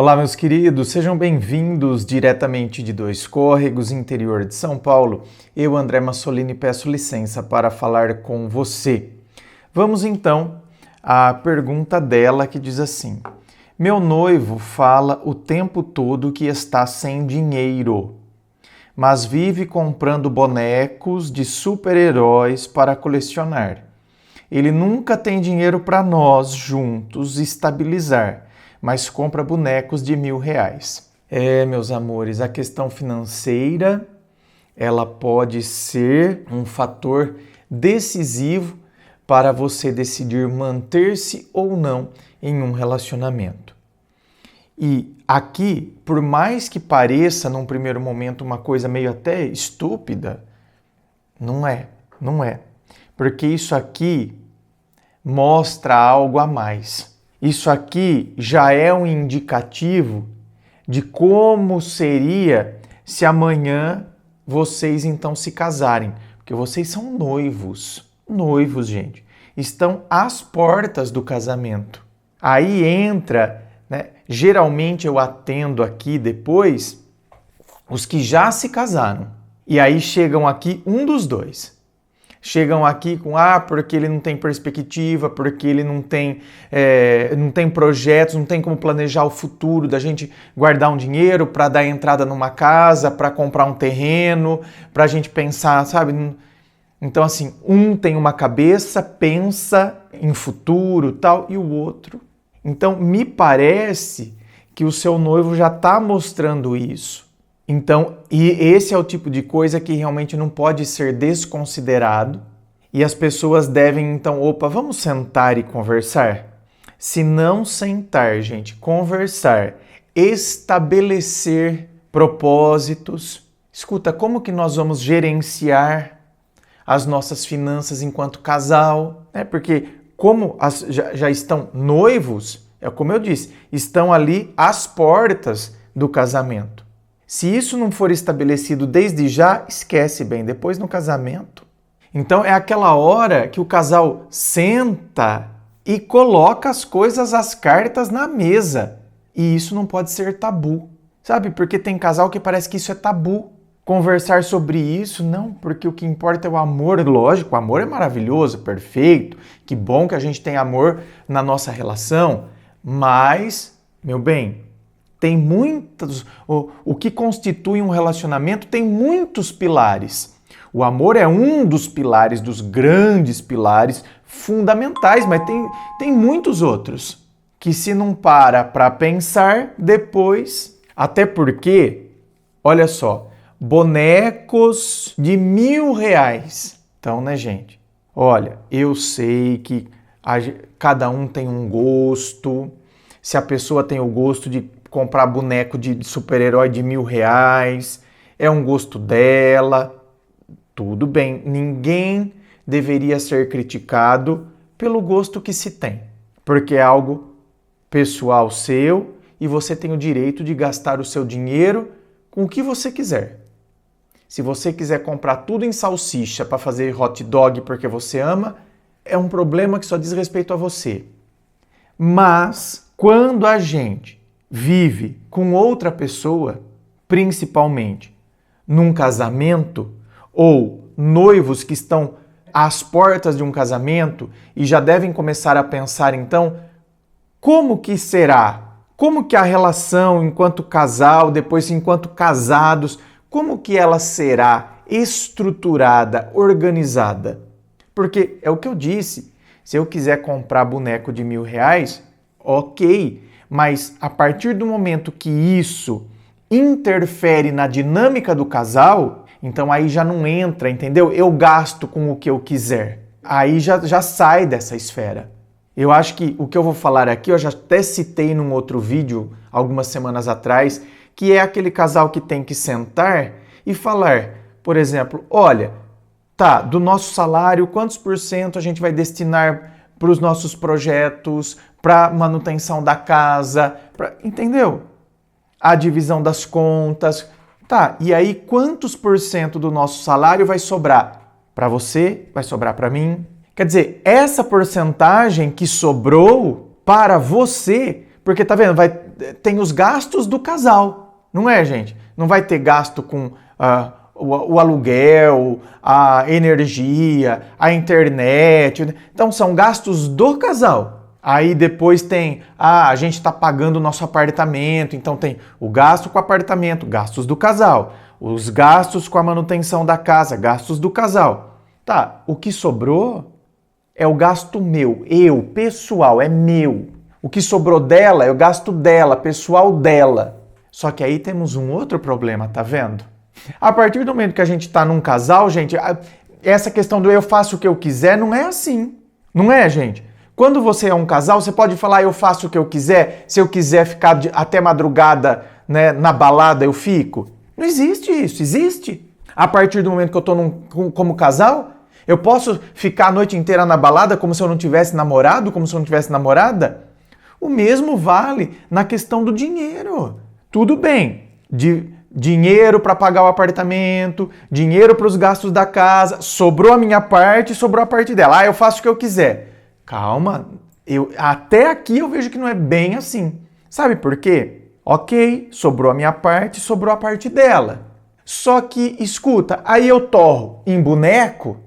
Olá, meus queridos, sejam bem-vindos diretamente de Dois Córregos, interior de São Paulo. Eu, André Massolini, peço licença para falar com você. Vamos então à pergunta dela que diz assim: meu noivo fala o tempo todo que está sem dinheiro, mas vive comprando bonecos de super-heróis para colecionar. Ele nunca tem dinheiro para nós juntos estabilizar, mas compra bonecos de R$1.000. Meus amores, a questão financeira, ela pode ser um fator decisivo para você decidir manter-se ou não em um relacionamento. E aqui, por mais que pareça num primeiro momento uma coisa meio até estúpida, não é. Porque isso aqui mostra algo a mais. Isso aqui já é um indicativo de como seria se amanhã vocês então se casarem. Porque vocês são noivos. Noivos, gente. Estão às portas do casamento. Aí entra, geralmente eu atendo aqui depois os que já se casaram. E aí chegam aqui um dos dois. Chegam aqui com, porque ele não tem perspectiva, porque ele não tem projetos, não tem como planejar o futuro, da gente guardar um dinheiro para dar entrada numa casa, para comprar um terreno, para a gente pensar, sabe? Então, assim, um tem uma cabeça, pensa em futuro tal, e o outro. Então, me parece que o seu noivo já está mostrando isso. Então, e esse é o tipo de coisa que realmente não pode ser desconsiderado e as pessoas devem, então, vamos sentar e conversar? Se não sentar, gente, conversar, estabelecer propósitos. Escuta, como que nós vamos gerenciar as nossas finanças enquanto casal? Porque como já estão noivos, como eu disse, estão ali às portas do casamento. Se isso não for estabelecido desde já, esquece bem, depois no casamento. Então é aquela hora que o casal senta e coloca as coisas, as cartas na mesa. E isso não pode ser tabu, sabe? Porque tem casal que parece que isso é tabu. Conversar sobre isso, não, porque o que importa é o amor. Lógico, o amor é maravilhoso, perfeito, que bom que a gente tem amor na nossa relação, mas, meu bem, tem muitos, o que constitui um relacionamento tem muitos pilares. O amor é um dos pilares, dos grandes pilares fundamentais, mas tem muitos outros que se não para pensar depois, até porque, olha só, bonecos de R$1.000. Então, gente, olha, eu sei que cada um tem um gosto, se a pessoa tem o gosto de comprar boneco de super-herói de R$1.000, é um gosto dela, tudo bem. Ninguém deveria ser criticado pelo gosto que se tem, porque é algo pessoal seu e você tem o direito de gastar o seu dinheiro com o que você quiser. Se você quiser comprar tudo em salsicha para fazer hot dog porque você ama, é um problema que só diz respeito a você. Mas quando a gente vive com outra pessoa, principalmente num casamento, ou noivos que estão às portas de um casamento e já devem começar a pensar, então, como que será? Como que a relação enquanto casal, depois enquanto casados, como que ela será estruturada, organizada? Porque é o que eu disse, se eu quiser comprar boneco de R$1.000, ok, mas a partir do momento que isso interfere na dinâmica do casal, então aí já não entra, entendeu? Eu gasto com o que eu quiser. Aí já sai dessa esfera. Eu acho que o que eu vou falar aqui, eu já até citei num outro vídeo, algumas semanas atrás, que é aquele casal que tem que sentar e falar, por exemplo, olha, do nosso salário, quantos % a gente vai destinar para os nossos projetos, para manutenção da casa, entendeu? A divisão das contas. E aí quantos % do nosso salário vai sobrar para você, vai sobrar para mim? Quer dizer, essa porcentagem que sobrou para você, porque tá vendo, tem os gastos do casal, não é, gente? Não vai ter gasto com o aluguel, a energia, a internet. Então são gastos do casal. Aí depois tem, a gente está pagando o nosso apartamento, então tem o gasto com o apartamento, gastos do casal. Os gastos com a manutenção da casa, gastos do casal. Tá, o que sobrou é o gasto meu, pessoal, é meu. O que sobrou dela é o gasto dela, pessoal dela. Só que aí temos um outro problema, tá vendo? A partir do momento que a gente está num casal, gente, essa questão do eu faço o que eu quiser não é assim. Não é, gente? Quando você é um casal, você pode falar eu faço o que eu quiser, se eu quiser ficar até madrugada, né, na balada, eu fico. Não existe isso, existe. A partir do momento que eu estou como casal, eu posso ficar a noite inteira na balada como se eu não tivesse namorado, como se eu não tivesse namorada? O mesmo vale na questão do dinheiro. Tudo bem, dinheiro para pagar o apartamento, dinheiro para os gastos da casa, sobrou a minha parte, sobrou a parte dela. Eu faço o que eu quiser. Calma, até aqui eu vejo que não é bem assim. Sabe por quê? Ok, sobrou a minha parte, sobrou a parte dela. Só que, escuta, aí eu torro em boneco,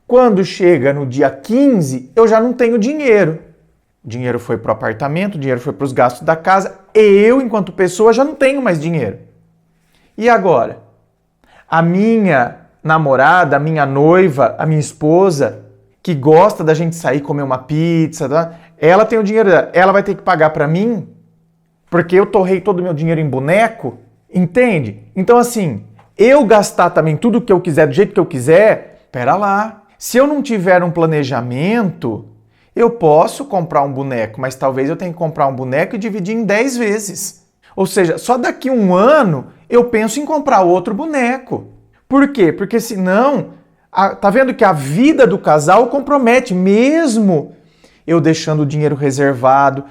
quando chega no dia 15, eu já não tenho dinheiro. O dinheiro foi para o apartamento, o dinheiro foi para os gastos da casa, e eu, enquanto pessoa, já não tenho mais dinheiro. E agora? A minha namorada, a minha noiva, a minha esposa, que gosta da gente sair comer uma pizza, tá? Ela tem o dinheiro dela, ela vai ter que pagar para mim? Porque eu torrei todo o meu dinheiro em boneco? Entende? Então assim, eu gastar também tudo que eu quiser, do jeito que eu quiser, pera lá. Se eu não tiver um planejamento, eu posso comprar um boneco, mas talvez eu tenha que comprar um boneco e dividir em 10 vezes. Ou seja, só daqui a um ano eu penso em comprar outro boneco. Por quê? Porque senão, tá vendo que a vida do casal compromete, mesmo eu deixando o dinheiro reservado.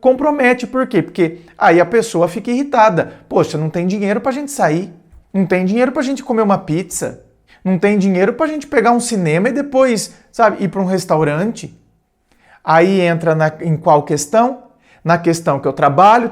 Compromete, por quê? Porque aí a pessoa fica irritada. Poxa, não tem dinheiro pra gente sair. Não tem dinheiro pra gente comer uma pizza. Não tem dinheiro pra gente pegar um cinema e depois, sabe, ir para um restaurante. Aí entra em qual questão? Na questão que eu trabalho,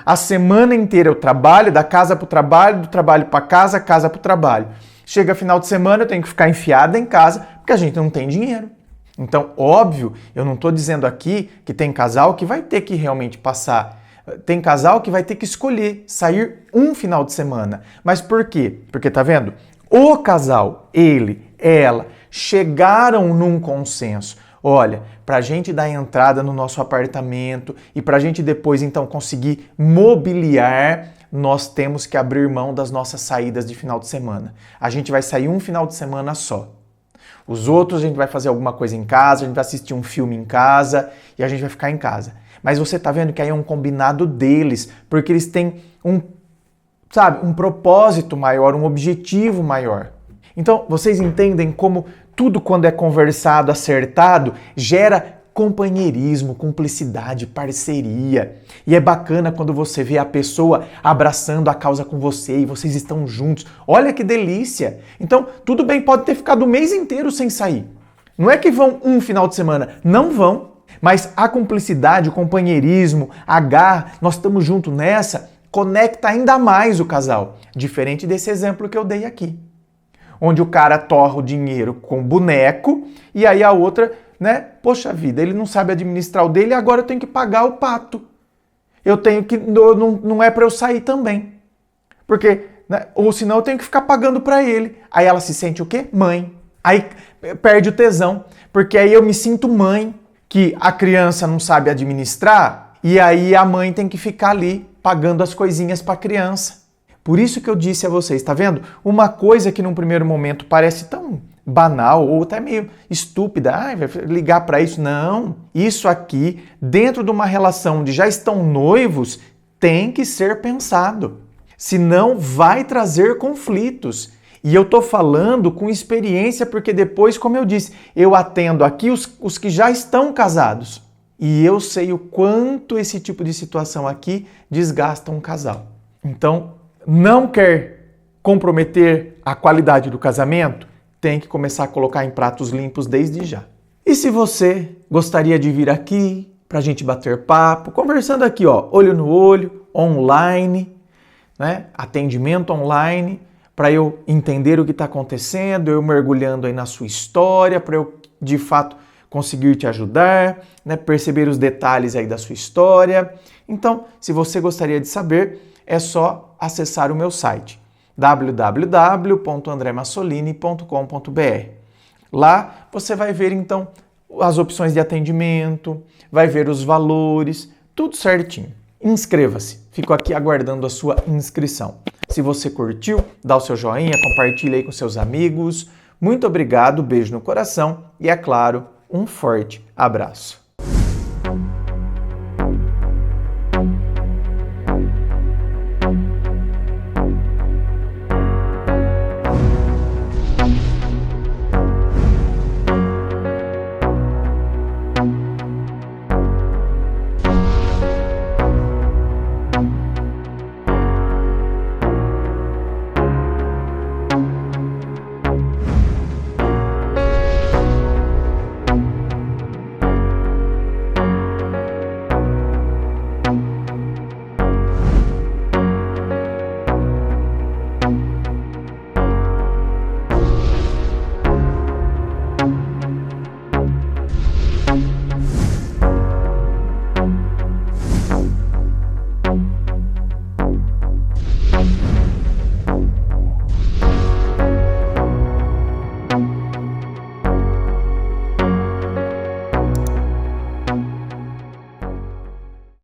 a semana inteira eu trabalho, da casa para o trabalho, do trabalho para casa para o trabalho. Chega final de semana, eu tenho que ficar enfiada em casa, porque a gente não tem dinheiro. Então, óbvio, eu não estou dizendo aqui que tem casal que vai ter que realmente passar. Tem casal que vai ter que escolher sair um final de semana. Mas por quê? Porque, tá vendo? O casal, ele, ela, chegaram num consenso. Olha, para a gente dar entrada no nosso apartamento e para a gente depois então conseguir mobiliar, nós temos que abrir mão das nossas saídas de final de semana. A gente vai sair um final de semana só. Os outros a gente vai fazer alguma coisa em casa, a gente vai assistir um filme em casa e a gente vai ficar em casa. Mas você tá vendo que aí é um combinado deles, porque eles têm um propósito maior, um objetivo maior. Então, vocês entendem como tudo quando é conversado, acertado, gera companheirismo, cumplicidade, parceria. E é bacana quando você vê a pessoa abraçando a causa com você e vocês estão juntos. Olha que delícia! Então, tudo bem, pode ter ficado o mês inteiro sem sair. Não é que vão um final de semana, não vão. Mas a cumplicidade, o companheirismo, a garra, nós estamos juntos nessa, conecta ainda mais o casal. Diferente desse exemplo que eu dei aqui. Onde o cara torra o dinheiro com boneco e aí a outra, né? Poxa vida, ele não sabe administrar o dele e agora eu tenho que pagar o pato. Eu tenho que, não é para eu sair também. Porque, né? Ou senão eu tenho que ficar pagando para ele. Aí ela se sente o quê? Mãe. Aí perde o tesão, porque aí eu me sinto mãe, que a criança não sabe administrar e aí a mãe tem que ficar ali pagando as coisinhas para a criança. Por isso que eu disse a vocês, tá vendo? Uma coisa que num primeiro momento parece tão banal ou até meio estúpida, vai ligar para isso. Não, isso aqui, dentro de uma relação onde já estão noivos, tem que ser pensado. Senão vai trazer conflitos. E eu tô falando com experiência porque depois, como eu disse, eu atendo aqui os que já estão casados. E eu sei o quanto esse tipo de situação aqui desgasta um casal. Então, não quer comprometer a qualidade do casamento? Tem que começar a colocar em pratos limpos desde já. E se você gostaria de vir aqui, para a gente bater papo, conversando aqui, ó, olho no olho, online, né? Atendimento online, para eu entender o que está acontecendo, eu mergulhando aí na sua história, para eu, de fato, conseguir te ajudar, né? Perceber os detalhes aí da sua história. Então, se você gostaria de saber, é só acessar o meu site, www.andremassolini.com.br. Lá você vai ver, então, as opções de atendimento, vai ver os valores, tudo certinho. Inscreva-se. Fico aqui aguardando a sua inscrição. Se você curtiu, dá o seu joinha, compartilha aí com seus amigos. Muito obrigado, beijo no coração e, é claro, um forte abraço.